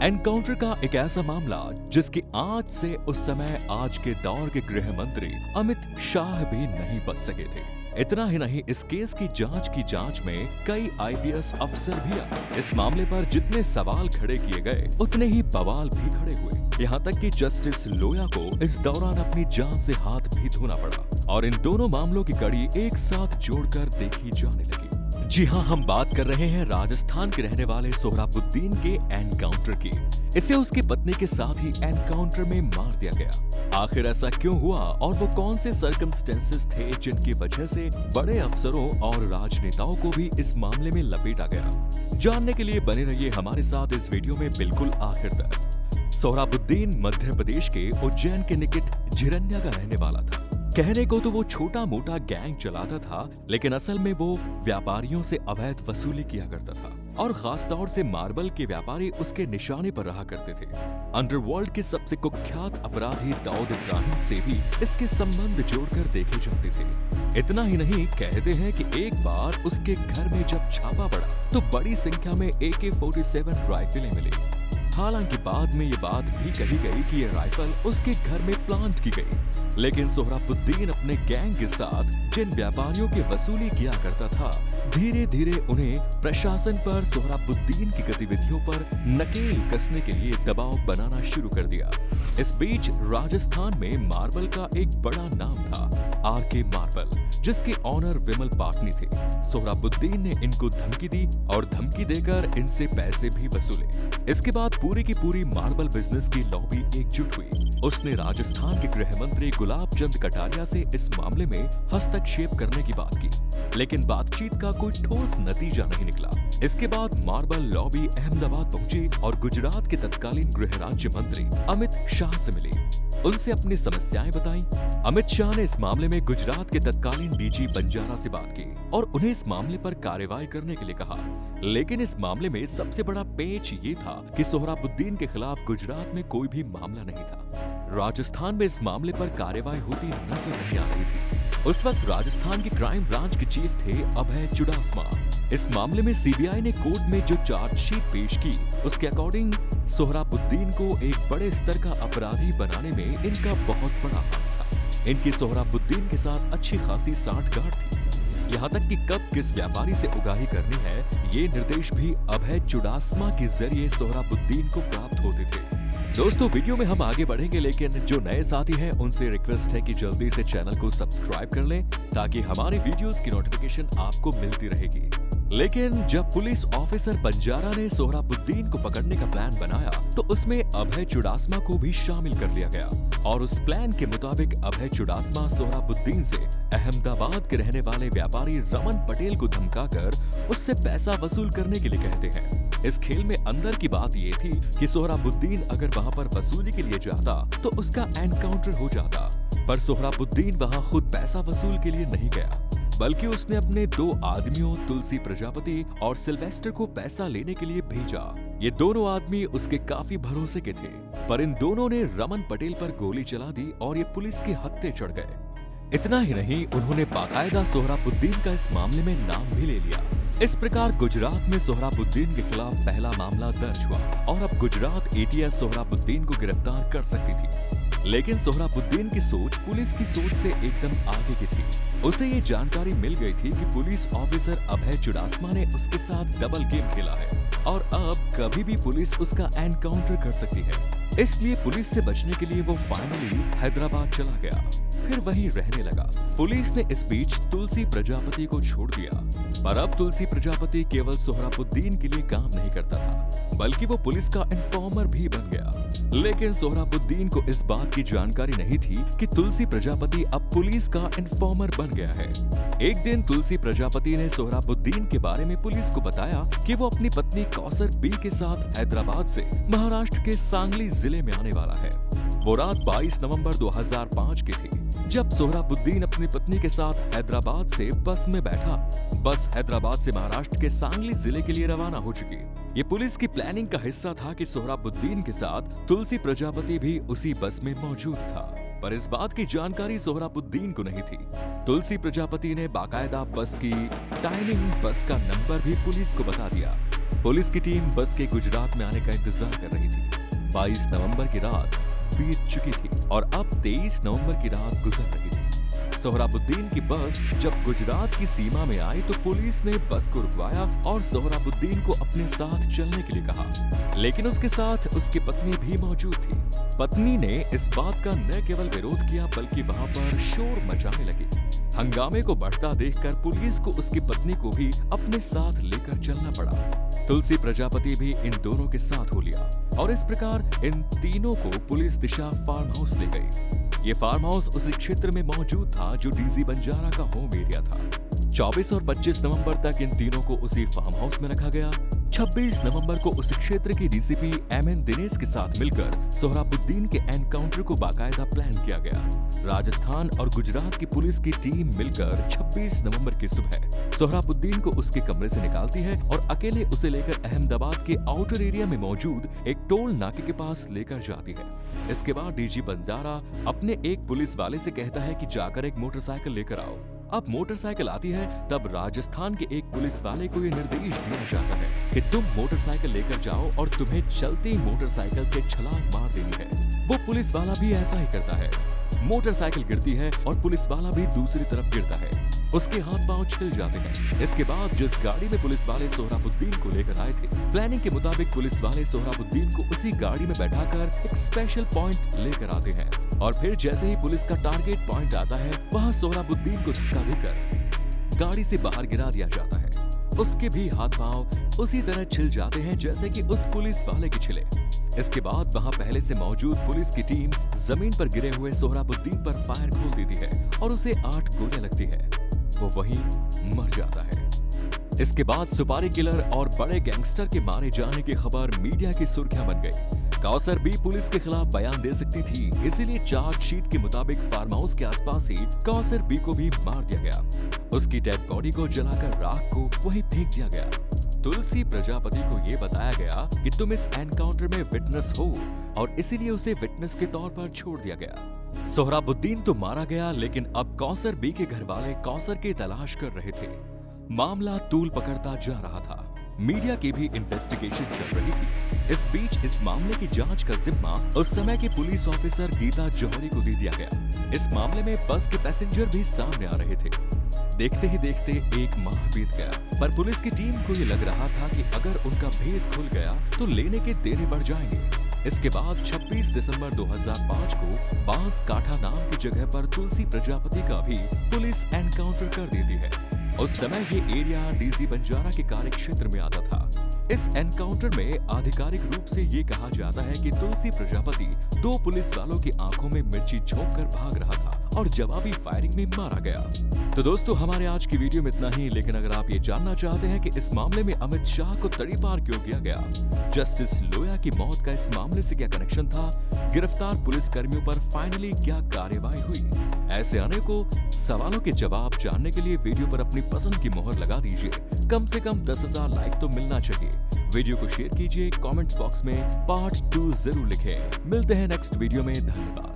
Encounter का एक ऐसा मामला जिसकी आंच से उस समय आज के दौर के गृह मंत्री अमित शाह भी नहीं बच सके थे। इतना ही नहीं, इस केस की जांच में कई आईपीएस अफसर भी आए। इस मामले पर जितने सवाल खड़े किए गए उतने ही बवाल भी खड़े हुए। यहाँ तक कि जस्टिस लोया को इस दौरान अपनी जान से हाथ भी धोना पड़ा और इन दोनों मामलों की कड़ी एक साथ जोड़कर देखी जाने लगी। जी हाँ, हम बात कर रहे हैं राजस्थान के रहने वाले सोहराबुद्दीन के एनकाउंटर की। इसे उसकी पत्नी के साथ ही एनकाउंटर में मार दिया गया। आखिर ऐसा क्यों हुआ और वो कौन से सर्कमस्टेंसेस थे जिनकी वजह से बड़े अफसरों और राजनेताओं को भी इस मामले में लपेटा गया? जानने के लिए बने रहिए हमारे साथ इस वीडियो में बिल्कुल आखिर तक। सोहराबुद्दीन मध्य प्रदेश के उज्जैन के निकट झिरन्या का रहने वाला था। कहने को तो वो छोटा मोटा गैंग चलाता था, लेकिन असल में वो व्यापारियों से अवैध वसूली किया करता था और खास तौर से मार्बल के व्यापारी उसके निशाने पर रहा करते थे। अंडरवर्ल्ड के सबसे कुख्यात अपराधी दाऊद इब्राहिम से भी इसके संबंध जोड़कर देखे जाते थे। इतना ही नहीं, कहते हैं कि एक बार उसके घर में जब छापा पड़ा तो बड़ी संख्या में AK-47 राइफलें मिली। हालांकि बाद में ये बात भी कही गई कि ये राइफल उसके घर में प्लांट की गई, लेकिन सोहराबुद्दीन अपने गैंग के साथ जिन व्यापारियों की वसूली किया करता था, धीरे धीरे उन्हें प्रशासन पर सोहराबुद्दीन की गतिविधियों पर नकेल कसने के लिए दबाव बनाना शुरू कर दिया। इस बीच राजस्थान में मार्बल का एक बड़ा नाम था, RK मार्बल, जिसके ऑनर विमल पाटनी थे। सोहराबुद्दीन ने इनको धमकी दी और धमकी देकर इनसे पैसे भी वसूले। इसके बाद पूरी की पूरी मार्बल बिजनेस की लॉबी एकजुट हुई। उसने राजस्थान के गृह मंत्री गुलाब चंद कटारिया से इस मामले में हस्तक्षेप करने की बात की, लेकिन बातचीत का कोई ठोस नतीजा नहीं निकला। इसके बाद मार्बल लॉबी अहमदाबाद पहुंची और गुजरात के तत्कालीन गृह राज्य मंत्री अमित शाह से मिली। उनसे अपनी समस्याएं बताई। अमित शाह ने इस मामले में गुजरात के तत्कालीन DG बंजारा से बात की और उन्हें इस मामले पर कार्रवाई करने के लिए कहा। लेकिन इस मामले में सबसे बड़ा पेच ये था कि सोहराबुद्दीन के खिलाफ गुजरात में कोई भी मामला नहीं था। राजस्थान में इस मामले पर कार्रवाई होती नजर नहीं आ रही थी। उस वक्त राजस्थान की क्राइम ब्रांच के चीफ थे अभय चुडासमा। इस मामले में CBI ने कोर्ट में जो चार्जशीट पेश की, उसके अकॉर्डिंग सोहराबुद्दीन को एक बड़े स्तर का अपराधी बनाने में इनका बहुत बड़ा हाथ था। इनकी सोहराबुद्दीन के साथ अच्छी खासी सांठगांठ थी। यहाँ तक कि कब किस व्यापारी से उगाही करनी है, ये निर्देश भी अभय चुडासमा के जरिए सोहराबुद्दीन को प्राप्त होते थे। दोस्तों, वीडियो में हम आगे बढ़ेंगे, लेकिन जो नए साथी हैं उनसे रिक्वेस्ट है कि जल्दी से चैनल को सब्सक्राइब कर लें ताकि हमारी वीडियोस की नोटिफिकेशन आपको मिलती रहेगी। लेकिन जब पुलिस ऑफिसर बंजारा ने सोहराबुद्दीन को पकड़ने का प्लान बनाया तो उसमें अभय चुडासमा को भी शामिल कर लिया गया और उस प्लान के मुताबिक अभय चुडासमा सोहराबुद्दीन से अहमदाबाद के रहने वाले व्यापारी रमन पटेल को धमकाकर उससे पैसा वसूल करने के लिए कहते हैं। इस खेल में अंदर की बात ये थी कि सोहराबुद्दीन अगर वहाँ पर वसूली के लिए जाता तो उसका एनकाउंटर हो जाता, पर सोहराबुद्दीन वहाँ खुद पैसा वसूल के लिए नहीं गया, बल्कि उसने अपने 2 आदमियों तुलसी प्रजापति और सिल्वेस्टर को पैसा लेने के लिए भेजा। ये दोनों आदमी उसके काफी भरोसे के थे, पर इन दोनों ने रमन पटेल पर गोली चला दी और ये पुलिस के हत्थे चढ़ गए। इतना ही नहीं, उन्होंने बाकायदा सोहराबुद्दीन का इस मामले में नाम भी ले लिया। इस प्रकार गुजरात में सोहराबुद्दीन के खिलाफ पहला मामला दर्ज हुआ और अब गुजरात ATS सोहराबुद्दीन को गिरफ्तार कर सकती थी। लेकिन सोहराबुद्दीन की सोच पुलिस की सोच से एकदम आगे की थी। उसे ये जानकारी मिल गई थी कि पुलिस ऑफिसर अभय चुडासमा ने उसके साथ डबल गेम खेला है और अब कभी भी पुलिस उसका एनकाउंटर कर सकती है। इसलिए पुलिस से बचने के लिए वो फाइनली हैदराबाद चला गया, फिर वहीं रहने लगा। पुलिस ने इस बीच तुलसी प्रजापति को छोड़ दिया, पर अब तुलसी प्रजापति केवल सोहराबुद्दीन के लिए काम नहीं करता था, बल्कि वो पुलिस का इन्फॉर्मर भी बन गया। लेकिन सोहराबुद्दीन को इस बात की जानकारी नहीं थी कि तुलसी प्रजापति अब पुलिस का इन्फॉर्मर बन गया है। एक दिन तुलसी प्रजापति ने सोहराबुद्दीन के बारे में पुलिस को बताया कि वो अपनी पत्नी कौसर B के साथ हैदराबाद से महाराष्ट्र के सांगली जिले में आने वाला है। वो रात 22 नवंबर 2005 की थी जब सोहराबुद्दीन अपनी पत्नी के साथ हैदराबाद से बस में बैठा। बस हैदराबाद से महाराष्ट्र के सांगली जिले के लिए रवाना हो चुकी। ये पुलिस की प्लानिंग का हिस्सा था कि सोहराबुद्दीन के साथ तुलसी प्रजापति भी उसी बस में मौजूद था, पर इस बात की जानकारी सोहराबुद्दीन को नहीं थी। तुलसी प्रजापति ने बाकायदा बस की टाइमिंग, बस का नंबर भी पुलिस को बता दिया। पुलिस की टीम बस के गुजरात में आने का इंतजार कर रही थी। 22 नवंबर की रात बीत चुकी थी और अब 23 नवंबर की रात गुजर रही थी। सोहराबुद्दीन की बस जब गुजरात की सीमा में आई तो पुलिस ने बस को रुकवाया और सोहराबुद्दीन को अपने साथ चलने के लिए कहा, लेकिन उसके साथ उसकी पत्नी भी मौजूद थी। पत्नी ने इस बात का न केवल विरोध किया बल्कि वहां पर शोर मचाने लगी। हंगामे को बढ़ता देखकर पुलिस को उसकी पत्नी को भी अपने साथ लेकर चलना पड़ा। तुलसी प्रजापति भी इन दोनों के साथ हो लिया और इस प्रकार इन तीनों को पुलिस दिशा फार्म हाउस ले गई। ये फार्म हाउस उसी क्षेत्र में मौजूद था जो डीसी बंजारा का होम एरिया था। 24 और 25 नवंबर तक इन तीनों को उसी फार्म हाउस में रखा गया। 26 नवंबर को उस क्षेत्र की डीसीपी एमएन दिनेश के साथ मिलकर सोहराबुद्दीन के एनकाउंटर को बाकायदा प्लान किया गया। राजस्थान और गुजरात की पुलिस की टीम मिलकर 26 नवंबर की सुबह सोहराबुद्दीन को उसके कमरे से निकालती है और अकेले उसे लेकर अहमदाबाद के आउटर एरिया में मौजूद एक टोल नाके के पास लेकर जाती है। इसके बाद डीजी बंजारा अपने एक पुलिस वाले से कहता है कि जाकर एक मोटरसाइकिल लेकर आओ। अब मोटरसाइकिल आती है तब राजस्थान के एक पुलिस वाले को ये निर्देश दिया जाता है कि तुम मोटरसाइकिल लेकर जाओ और तुम्हें चलती मोटरसाइकिल से छलांग मार देनी है। वो पुलिस वाला भी ऐसा ही करता है। मोटरसाइकिल गिरती है और पुलिस वाला भी दूसरी तरफ गिरता है। उसके हाथ पांव छिल जाते हैं। इसके बाद जिस गाड़ी में पुलिस वाले सोहराबुद्दीन को लेकर आए थे, प्लानिंग के मुताबिक पुलिस वाले सोहराबुद्दीन को उसी गाड़ी में बैठाकर एक स्पेशल पॉइंट लेकर आते हैं और फिर जैसे ही पुलिस का टारगेट पॉइंट आता है वहां सोहराबुद्दीन को धक्का देकर गाड़ी से बाहर गिरा दिया जाता है। उसके भी हाथ पांव उसी तरह छिल जाते हैं जैसे कि उस पुलिस वाले के छिले। इसके बाद वहां पहले से मौजूद पुलिस की टीम जमीन पर गिरे हुए सोहराबुद्दीन पर फायर खोल देती है और उसे 8 गोलियां लगती है। वो वहीं मर जाता है। इसके बाद सुपारी किलर और बड़े गैंगस्टर के मारे जाने की खबर मीडिया की सुर्खियां बन गई। कौसर भी पुलिस के खिलाफ बयान दे सकती थी, इसीलिए चार्जशीट के मुताबिक फार्म हाउस के आसपास ही कौसर बी को भी मार दिया गया। उसकी डेड बॉडी को जलाकर राख को वहीं फेंक दिया गया। तुलसी प्रजापति को ये बताया गया कि तुम इस एनकाउंटर में विटनेस हो और इसीलिए उसे विटनेस के तौर पर छोड़ दिया गया। सोहराबुद्दीन तो मारा गया, लेकिन अब कौसर बी के घर वाले कौसर की तलाश कर रहे थे। मामला तूल पकड़ता जा रहा था। मीडिया की भी इन्वेस्टिगेशन चल रही थी। इस बीच इस मामले की जांच का जिम्मा उस समय के पुलिस ऑफिसर गीता जौहरी को दे दिया गया। इस मामले में बस के पैसेंजर भी सामने आ रहे थे। देखते ही देखते 1 माह बीत गया, पर पुलिस की टीम को ये लग रहा था कि अगर उनका भेद खुल गया तो लेने के देने बढ़ जाएंगे। इसके बाद 26 दिसंबर 2005 को बांस काठा नाम की जगह पर तुलसी प्रजापति का भी पुलिस एनकाउंटर कर देती है। उस समय ये एरिया डीसी बंजारा के कार्य क्षेत्र में आता था। इस एनकाउंटर में आधिकारिक रूप से ये कहा जाता है कि तुलसी प्रजापति 2 पुलिस वालों की आंखों में मिर्ची झोंककर भाग रहा था और जवाबी फायरिंग में मारा गया। तो दोस्तों, हमारे आज की वीडियो में इतना ही, लेकिन अगर आप ये जानना चाहते हैं कि इस मामले में अमित शाह को तड़ीपार क्यों किया गया, जस्टिस लोया की मौत का इस मामले से क्या कनेक्शन था, गिरफ्तार पुलिस कर्मियों पर फाइनली क्या कार्यवाही हुई, ऐसे अनेकों सवालों के जवाब जानने के लिए वीडियो पर अपनी पसंद की मोहर लगा दीजिए। कम से कम 10,000 लाइक तो मिलना चाहिए। वीडियो को शेयर कीजिए, कमेंट्स बॉक्स में पार्ट 2 जरूर लिखें। मिलते हैं नेक्स्ट वीडियो में। धन्यवाद।